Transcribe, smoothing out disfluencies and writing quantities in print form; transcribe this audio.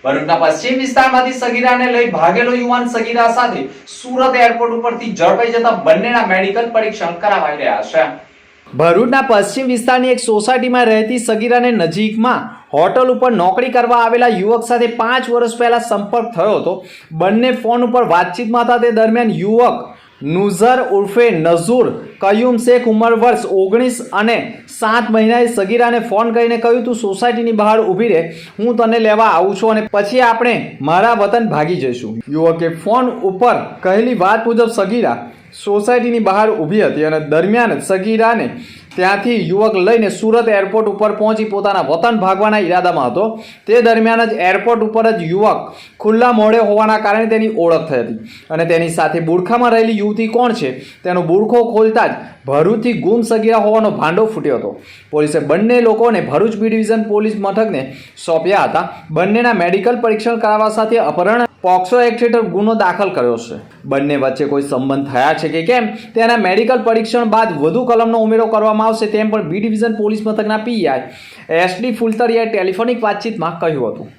ભરૂચના પશ્ચિમ વિસ્તારમાંથી સગીરાને લઈ ભાગેલો યુવાન સગીરા સાથે સુરત એરપોર્ટ ઉપરથી ઝડપાઈ જતા બંનેના મેડિકલ પરીક્ષણ કરાવાઈ રહ્યા છે। ભરૂચના પશ્ચિમ વિસ્તારની એક સોસાયટીમાં રહેતી સગીરાને નજીકમાં હોટલ ઉપર નોકરી કરવા આવેલા યુવક સાથે 5 વર્ષ પહેલા સંપર્ક થયો હતો। બંને ફોન ઉપર વાતચીતમાં હતા। તે દરમિયાન યુવક નુઝર ઉર્ફે નઝુર કયુમ શેખ ઉંમર વર્ષ 19 અને 7 મહિનાએ સગીરાને ફોન કરીને કહ્યું, તું સોસાયટીની બહાર ઊભી રહે, હું તને લેવા આવું છું અને પછી આપણે મારા વતન ભાગી જઈશું। યુવકે ફોન ઉપર કહેલી વાત મુજબ સગીરા સોસાયટીની બહાર ઊભી હતી અને દરમિયાન સગીરાને ત્યાંથી યુવક લઈને સુરત એરપોર્ટ ઉપર પહોંચી પોતાના વતન ભાગવાના ઈરાદામાં હતો। તે દરમિયાન જ એરપોર્ટ ઉપર જ યુવક ખુલ્લા મોઢે હોવાના કારણે તેની ઓળખ થઈ હતી અને તેની સાથે બુરખામાં રહેલી યુવતી કોણ છે તેનો બુરખો ખોલતા જ ભરૂચથી ગુમ સગીરા હોવાનો ભાંડો ફૂટ્યો હતો। પોલીસે બંને લોકોને ભરૂચ બી ડિવિઝન પોલીસ મથકને સોંપ્યા હતા। બંનેના મેડિકલ પરીક્ષણ કરાવવા સાથે અપહરણ પોક્સો એક્ટ હેઠળ ગુનો દાખલ કર્યો છે। બંને વચ્ચે કોઈ સંબંધ થયા છે કે કેમ તેના મેડિકલ પરીક્ષણ બાદ વધુ કલમનો ઉમેરો કરવામાં આવશે તેમ પણ બી ડિવિઝન પોલીસ મથકના પીઆઈ SD ફુલતરિયાએ ટેલિફોનિક વાતચીતમાં કહ્યું હતું।